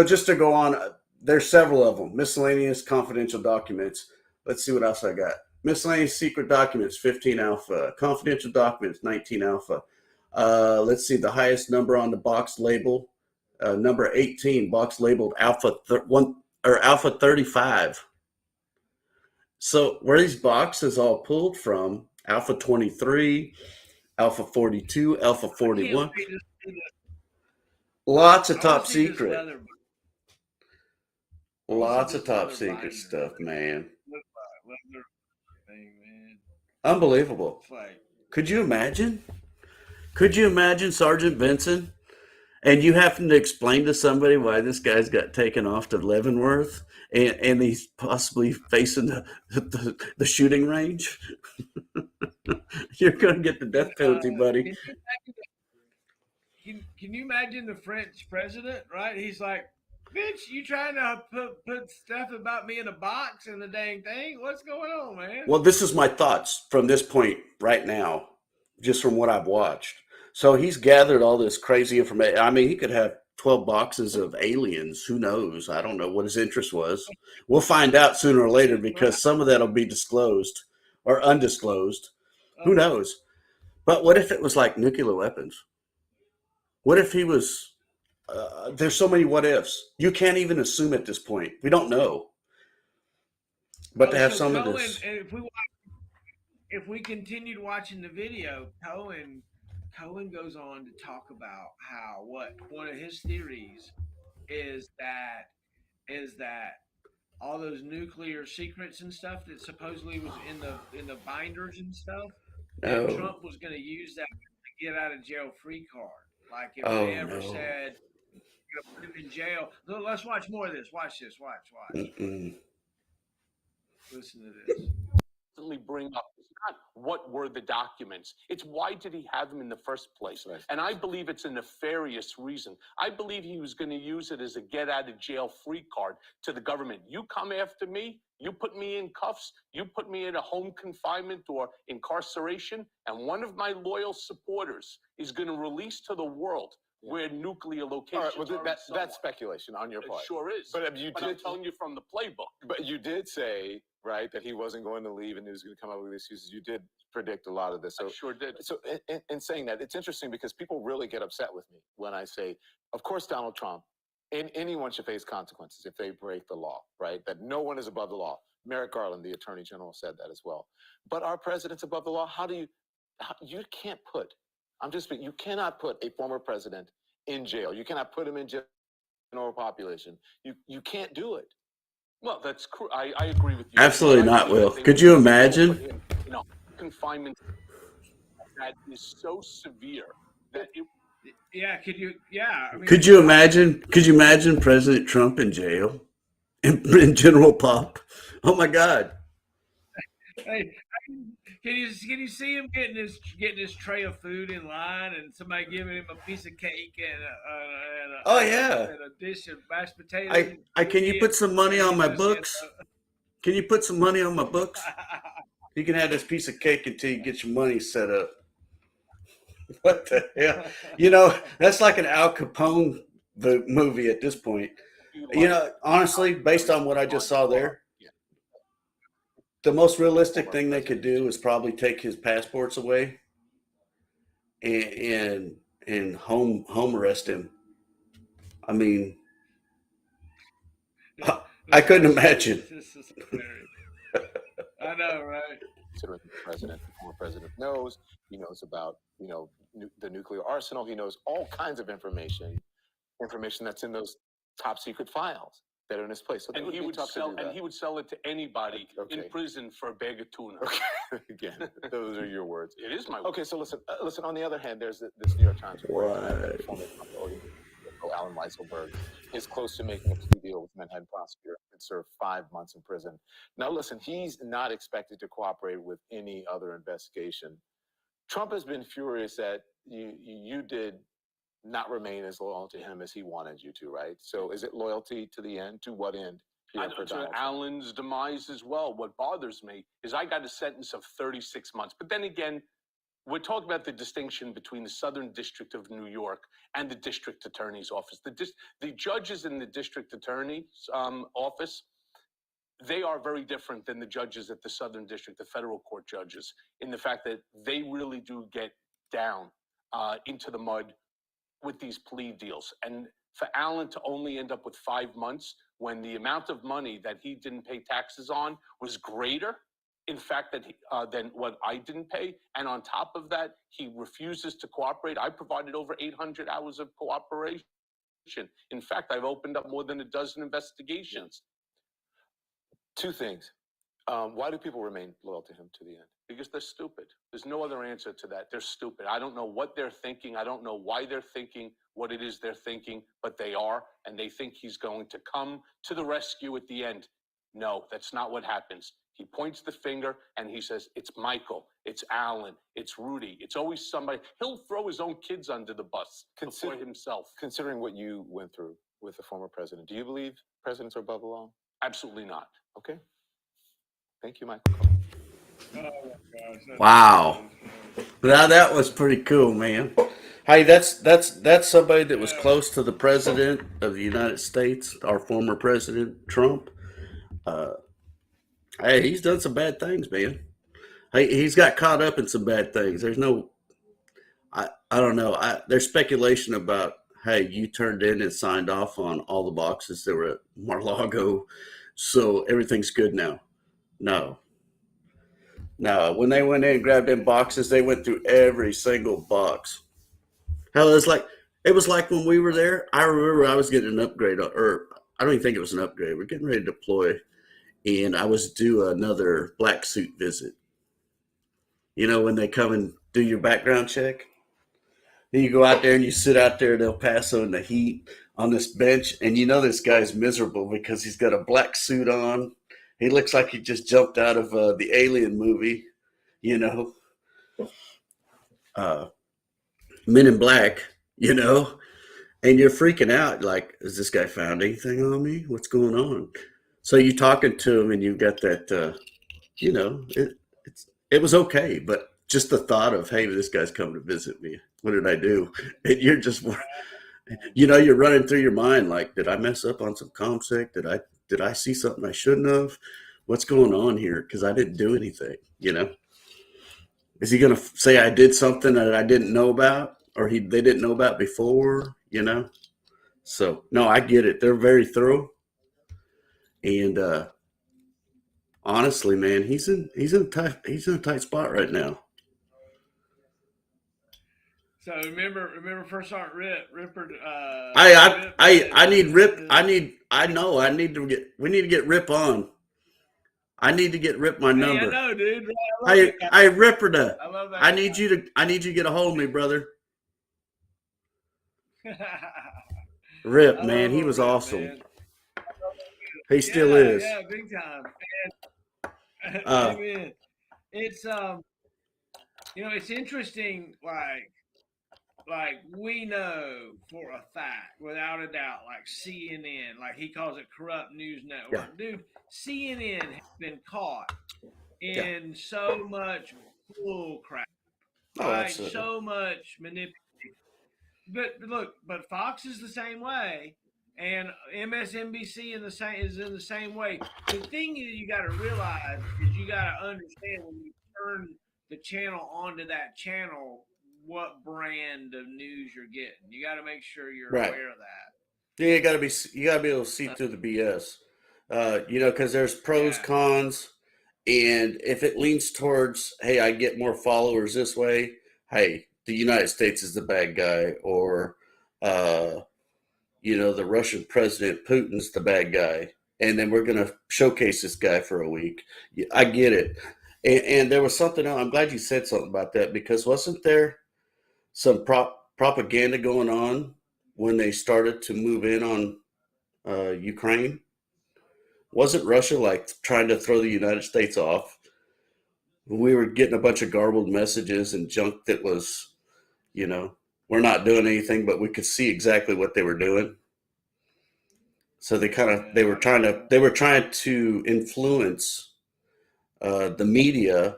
just to go on, there's several of them. Miscellaneous confidential documents. Let's see what else I got. Miscellaneous secret documents, 15 alpha. Confidential documents, 19 alpha. Let's see the highest number on the box label. Number 18, box labeled alpha 35. So where these boxes all pulled from, alpha 23, alpha 42, alpha 41. Lots of top secret. Lots of top secret stuff, man. Unbelievable. Could you imagine? Sergeant Benson? And you happen to explain to somebody why this guy's got taken off to Leavenworth and he's possibly facing the shooting range? You're going to get the death penalty, buddy. Can you imagine the French president, right? He's like, bitch, you trying to put stuff about me in a box in the dang thing? What's going on, man? Well, this is my thoughts from this point right now, just from what I've watched. So he's gathered all this crazy information. I mean, he could have 12 boxes of aliens. Who knows? I don't know what his interest was. We'll find out sooner or later because some of that will be disclosed or undisclosed. Who knows? But what if it was like nuclear weapons? What if he was... there's so many what ifs. You can't even assume at this point. We don't know. But to have some Cohen, of this... If we continued watching the video, Cohen goes on to talk about how one of his theories is that all those nuclear secrets and stuff that supposedly was in the binders and stuff, that Trump was going to use that to get out of jail free card. Like if they ever said you're going to put him in jail. Look, let's watch more of this. Watch this. Watch. Listen to this. Bring up it's not what were the documents, it's why did he have them in the first place. Right. And I believe it's a nefarious reason. I believe he was going to use it as a get out of jail free card to the government. You come after me, you put me in cuffs, you put me in a home confinement or incarceration, and one of my loyal supporters is going to release to the world where nuclear locations are. That's speculation on your part. It sure is. But I'm telling you from the playbook. But you did say, right, that he wasn't going to leave and he was going to come up with excuses. You did predict a lot of this. So, I sure did. So in saying that, it's interesting because people really get upset with me when I say, of course, Donald Trump, and anyone should face consequences if they break the law, right? That no one is above the law. Merrick Garland, the Attorney General, said that as well. But our president's above the law. You can't put... you cannot put a former president in jail. You cannot put him in jail in our population. You can't do it. Well, that's I agree with you. Absolutely not, Will. Could you imagine? Confinement that is so severe that it... Yeah, could you? Yeah. I mean, could you imagine? Could you imagine President Trump in jail, in General Pop? Oh my God! Hey, can you see him getting his tray of food in line, and somebody giving him a piece of cake and a dish of mashed potatoes? Can you put some money on my books? Can you put some money on my books? You can have this piece of cake until you get your money set up. What the hell? You know, that's like an Al Capone movie at this point. You know, honestly, based on what I just saw there, the most realistic former thing they could president. do is probably take his passports away and home arrest him. I mean, I couldn't imagine. This is hilarious. I know, right? Considering the president, the former president knows, he knows about, the nuclear arsenal. He knows all kinds of information that's in those top secret files that are in his place. So And he would sell it to anybody in Okay. prison for a bag of tuna. Okay. Again, those are your words. It is my word. Okay, so listen. On the other hand, there's this New York Times report Right. that former Trump Alan Weisselberg is close to making a plea deal with Manhattan prosecutor and serve 5 months in prison. Now, listen, he's not expected to cooperate with any other investigation. Trump has been furious that you did not remain as loyal to him as he wanted you to, right? So is it loyalty to the end? To what end? I know, to Alan's demise as well. What bothers me is I got a sentence of 36 months. But then again, we're talking about the distinction between the Southern District of New York and the District Attorney's Office. The judges in the District Attorney's office, they are very different than the judges at the Southern District, the federal court judges, in the fact that they really do get down into the mud with these plea deals. And for Alan to only end up with 5 months when the amount of money that he didn't pay taxes on was greater, in fact, than what I didn't pay. And on top of that, he refuses to cooperate. I provided over 800 hours of cooperation. In fact, I've opened up more than a dozen investigations. Two things. Why do people remain loyal to him to the end? Because they're stupid. There's no other answer to that. They're stupid. I don't know what they're thinking. I don't know why they're thinking what it is they're thinking, but they are, and they think he's going to come to the rescue at the end. No, that's not what happens. He points the finger and he says, it's Michael, it's Alan, it's Rudy. It's always somebody. He'll throw his own kids under the bus before himself. Considering what you went through with the former president, do you believe presidents are above the law? Absolutely not. Okay. Thank you, Michael. Oh my gosh. Wow. Now that was pretty cool, man. Hey, that's somebody that was close to the president of the United States, our former president Trump. Hey, he's done some bad things, man. Hey, he's got caught up in some bad things. There's no, I don't know. There's speculation about, hey, you turned in and signed off on all the boxes that were at Mar-a-Lago, so everything's good now. No. When they went in and grabbed them boxes, they went through every single box. Hell, it was like when we were there. I remember I was getting an upgrade, or I don't even think it was an upgrade. We're getting ready to deploy, and I was due another black suit visit. You know, when they come and do your background check, and you go out there and you sit out there in El Paso in the heat on this bench, and you know this guy's miserable because he's got a black suit on. He looks like he just jumped out of the Alien movie, you know, Men in Black, you know, and you're freaking out. Like, has this guy found anything on me? What's going on? So you're talking to him and you've got that, you know, it was okay. But just the thought of, hey, this guy's coming to visit me. What did I do? And you're just, you know, you're running through your mind like, did I mess up on some ComSec? Did I see something I shouldn't have? What's going on here? Because I didn't do anything, you know? Is he going to say I did something that I didn't know about or they didn't know about before, you know? So, no, I get it. They're very thorough. And honestly, man, he's in a tight spot right now. So remember First Sergeant Ripper. I need Rip. We need to get Rip on. I need to get Rip my number. I know, dude. Hey, Ripper, I love that. I need you to get a hold of me, brother. Rip, man, he was awesome. Man. He still is. Yeah, big time. And, man, it's you know, it's interesting. Like we know for a fact, without a doubt, like CNN, like he calls it corrupt news network. Yeah. Dude, CNN has been caught in so much bull crap. Right? So much manipulation. But look, Fox is the same way. and MSNBC is in the same way. The thing you got to realize is you got to understand when you turn the channel onto that channel what brand of news you're getting. You got to make sure you're Right. aware of that. Yeah, you gotta be able to see through the BS. Because there's pros, Yeah, cons, and if it leans towards, hey, I get more followers this way, hey, the United States is the bad guy, or uh, the Russian president Putin's the bad guy, and then we're gonna showcase this guy for a week. Yeah, I get it, and there was something else. I'm glad you said something about that because wasn't there some propaganda going on when they started to move in on Ukraine? Wasn't Russia like trying to throw the United States off? We were getting a bunch of garbled messages and junk that was, you know, we're not doing anything, but we could see exactly what they were doing. So yeah, they were trying to influence the media,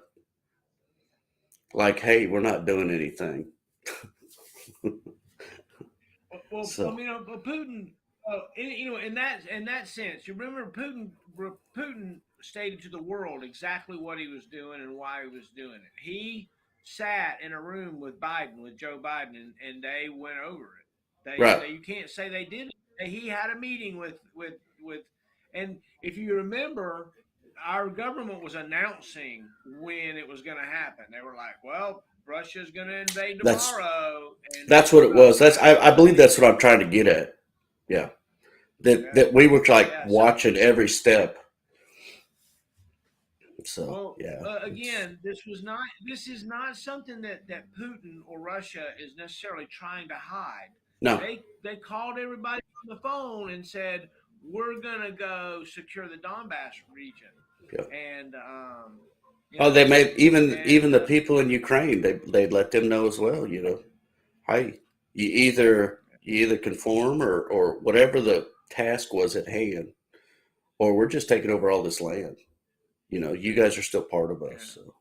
like, hey, we're not doing anything. I So mean, but Putin, in that sense, you remember Putin stated to the world exactly what he was doing and why he was doing it. He sat in a room with Joe Biden, and they went over it. right, You can't say they didn't. He had a meeting with, and if you remember, our government was announcing when it was going to happen. They were like, "Well, Russia's going to invade that's tomorrow," and that's what it was. That's back I on believe the that's what I'm trying to get at. Yeah, yeah, that we were like yeah. So, watching every step. So well, yeah, it's again, this is not something that Putin or Russia is necessarily trying to hide. no. They called everybody on the phone and said, "We're gonna go secure the Donbass region," Yeah. and Oh, they made and even the people in Ukraine. They let them know as well. Hey, you either conform or whatever the task was at hand, or we're just taking over all this land. You guys are still part of us. yeah. So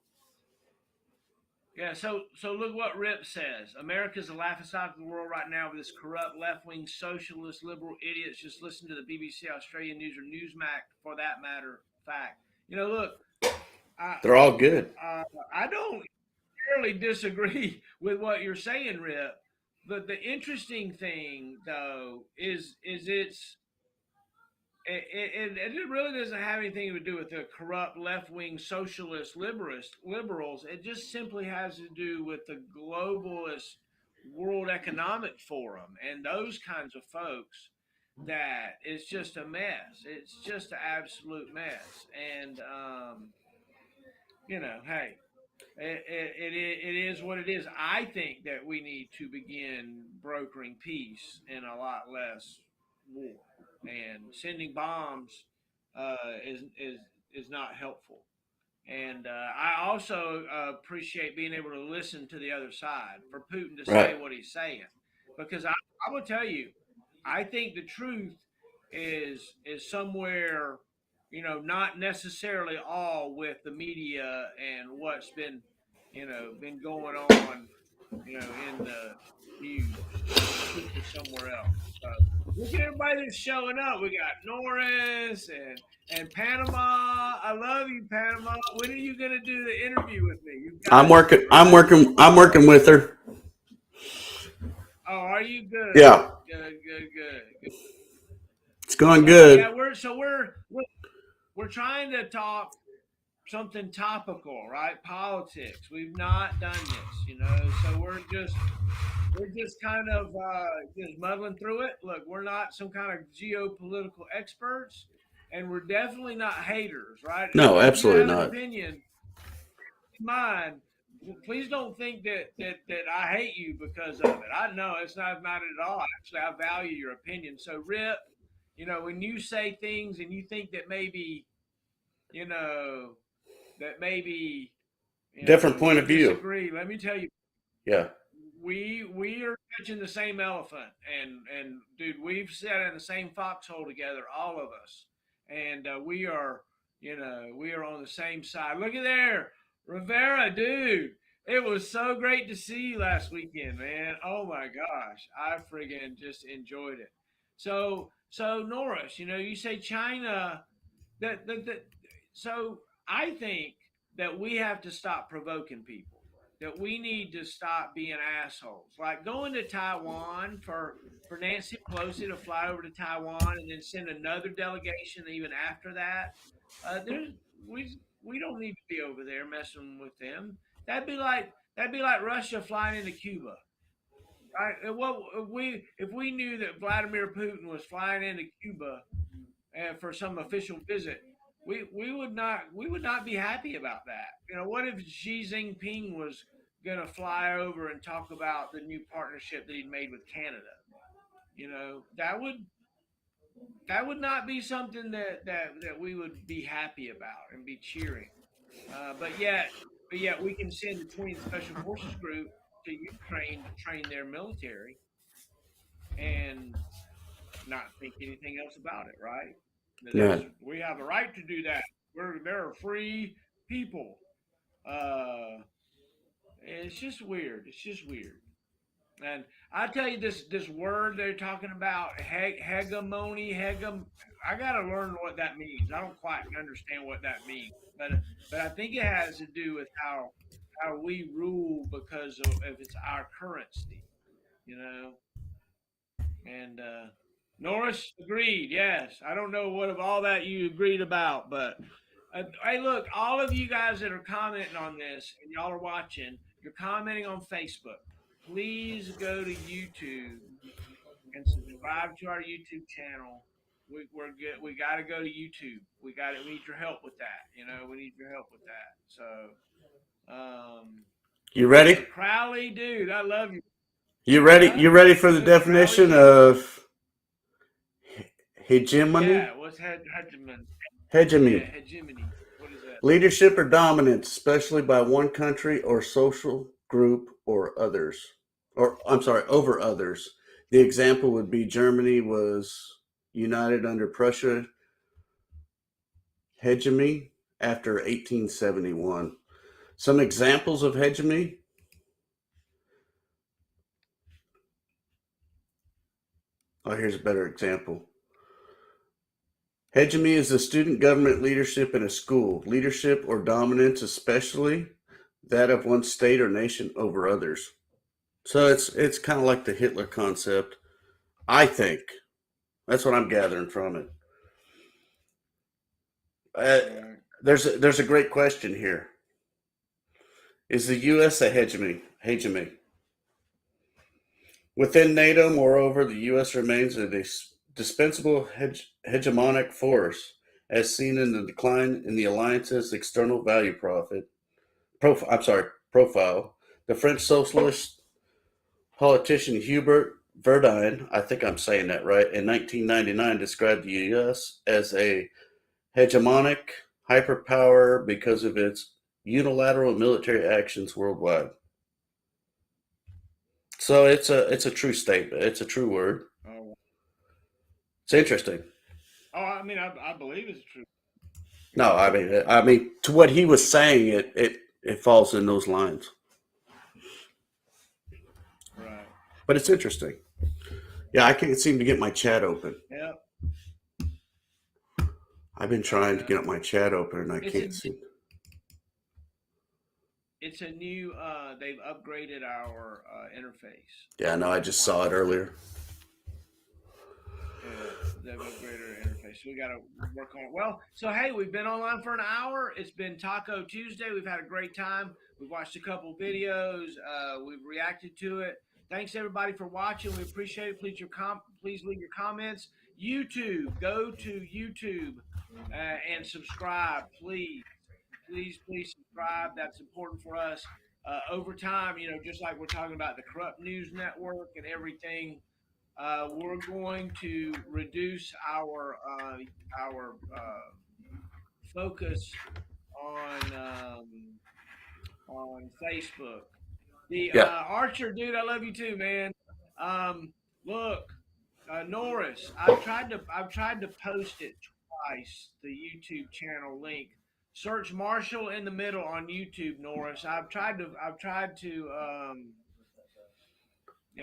Yeah, so look what Rip says. America's the laughing stock of the world right now with this corrupt left wing socialist liberal idiots. Just listen to the BBC Australian News or Newsmax for that matter fact. Look, I they're all good. I don't really disagree with what you're saying, Rip. But the interesting thing though is it really doesn't have anything to do with the corrupt left-wing socialist liberals. It just simply has to do with the globalist World Economic Forum and those kinds of folks. That it's just a mess. It's just an absolute mess. And hey, it is what it is. I think that we need to begin brokering peace and a lot less war. And sending bombs is not helpful. And I also appreciate being able to listen to the other side for Putin to say Right. what he's saying, because I will tell you, I think the truth is somewhere, not necessarily all with the media and what's been going on, in the news. The truth is somewhere else. So look at everybody that's showing up. We got Norris and Panama. I love you, Panama. When are you gonna do the interview with me? You've got to. I'm working with her. Oh, are you good? Yeah, Good. it's going So yeah, good. we're trying to talk something topical, right? Politics. We've not done this, so we're just kind of just muddling through it. Look, we're not some kind of geopolitical experts, and we're definitely not haters, right? No, If you absolutely have an not. opinion, mine, please don't think that I hate you because of it. I know it's not about it at all. Actually, I value your opinion. So, Rip, when you say things and you think that you know, maybe, Different point we of view. disagree. Let me tell you, Yeah. we are catching the same elephant, and dude, we've sat in the same foxhole together, all of us, and we are on the same side. Look at there, Rivera, dude. It was so great to see you last weekend, man. Oh my gosh, I friggin' just enjoyed it. So Norris, you say China. That so I think that we have to stop provoking people. That we need to stop being assholes. Like going to Taiwan for Nancy Pelosi to fly over to Taiwan and then send another delegation even after that. There's we don't need to be over there messing with them. That'd be like Russia flying into Cuba. Right? Well, if we knew that Vladimir Putin was flying into Cuba and for some official visit, we would not be happy about that. What if Xi Jinping was going to fly over and talk about the new partnership that he'd made with Canada? That would not be something that we would be happy about and be cheering. But yet we can send the 20th Special Forces Group to Ukraine to train their military and not think anything else about it, right? That's No, we have a right to do that. They're a free people. Uh, it's just weird. It's just weird. And I tell you this word they're talking about hegemony, I got to learn what that means. I don't quite understand what that means, but I think it has to do with how we rule because of if it's our currency, you know. And Norris agreed. Yes, I don't know what of all that you agreed about, but hey, look, all of you guys that are commenting on this and y'all are watching, you're commenting on Facebook. Please go to YouTube and subscribe to our YouTube channel. We're good. We got to go to YouTube. We need your help with that. We need your help with that. So, you ready? Crowley, dude, I love you. You ready? Huh? You ready for the Good, definition Crowley. of hegemony? Yeah, what's hegemony? Yeah, Hegemony. hegemony. What is that? Leadership or dominance, especially by one country or social group or others. Or, I'm sorry, over others. The example would be Germany was united under Prussia hegemony after 1871. Some examples of hegemony. Oh, here's a better example. Hegemony is the student government leadership in a school. Leadership or dominance, especially that of one state or nation over others. So it's kind of like the Hitler concept. I think that's what I'm gathering from it. Right. There's a great question here. Is the U.S. a hegemony? Within NATO, moreover, the U.S. remains a dispensable hegemonic force, as seen in the decline in the alliance's external value profile. The French socialist politician Hubert Verdun, I think I'm saying that right, in 1999 described the U.S. as a hegemonic hyperpower because of its unilateral military actions worldwide. So it's a true statement. It's a true word. Oh, It's interesting. I mean, I believe it's true. No, I mean, to what he was saying, it falls in those lines. Right. But it's interesting. Yeah, I can't seem to get my chat open. Yeah. I've been trying to get my chat open, and I It's can't a see. it's a new. They've upgraded our interface. Yeah, no, I just saw it earlier. Yeah, they've upgraded our interface. So we got to work on it. Well, so hey, we've been online for an hour. It's been Taco Tuesday. We've had a great time. We've watched a couple videos. We've reacted to it. Thanks everybody for watching. We appreciate it. Please leave your comments. YouTube, go to YouTube and subscribe, please. Please subscribe. That's important for us. Over time, just like we're talking about the corrupt news network and everything, we're going to reduce our focus on Facebook. The Yeah, Archer dude, I love you too, man. Look, Norris, I've tried to post it twice. The YouTube channel link. Search Marshall in the middle on YouTube, Norris. I've tried to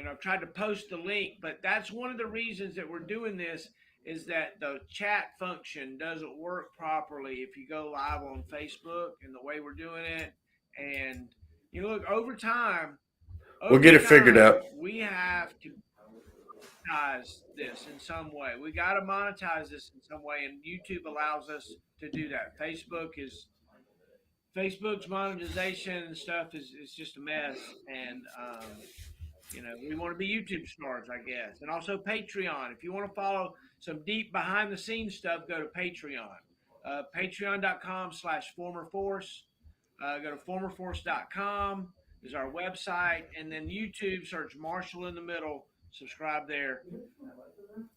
I've tried to post the link, but that's one of the reasons that we're doing this is that the chat function doesn't work properly if you go live on Facebook and the way we're doing it. And look, We'll get it figured out. we have to monetize this in some way. We got to monetize this in some way, and YouTube allows us to do that. Facebook's monetization and stuff is just a mess, and we want to be YouTube stars, I guess, and also Patreon. If you want to follow some deep behind the scenes stuff, go to Patreon. Patreon.com/formerforce. Go to formerforce.com is our website, and then YouTube, search Marshall in the Middle. Subscribe there.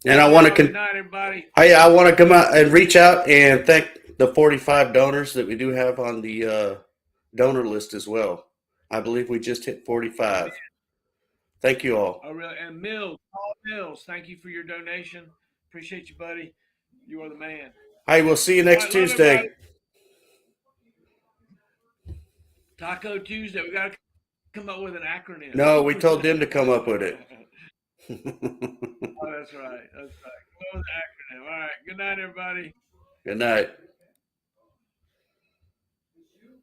And I want to good night, everybody. I want to come out and reach out and thank the 45 donors that we do have on the donor list as well. I believe we just hit 45. Thank you all. Oh, really? And Paul Mills, thank you for your donation. Appreciate you, buddy. You are the man. Hey, we'll see you next Tuesday. Taco Tuesday. We got to come up with an acronym. No, we told them to come up with it. Oh, that's right. Come up with an acronym. All right. Good night, everybody. Good night.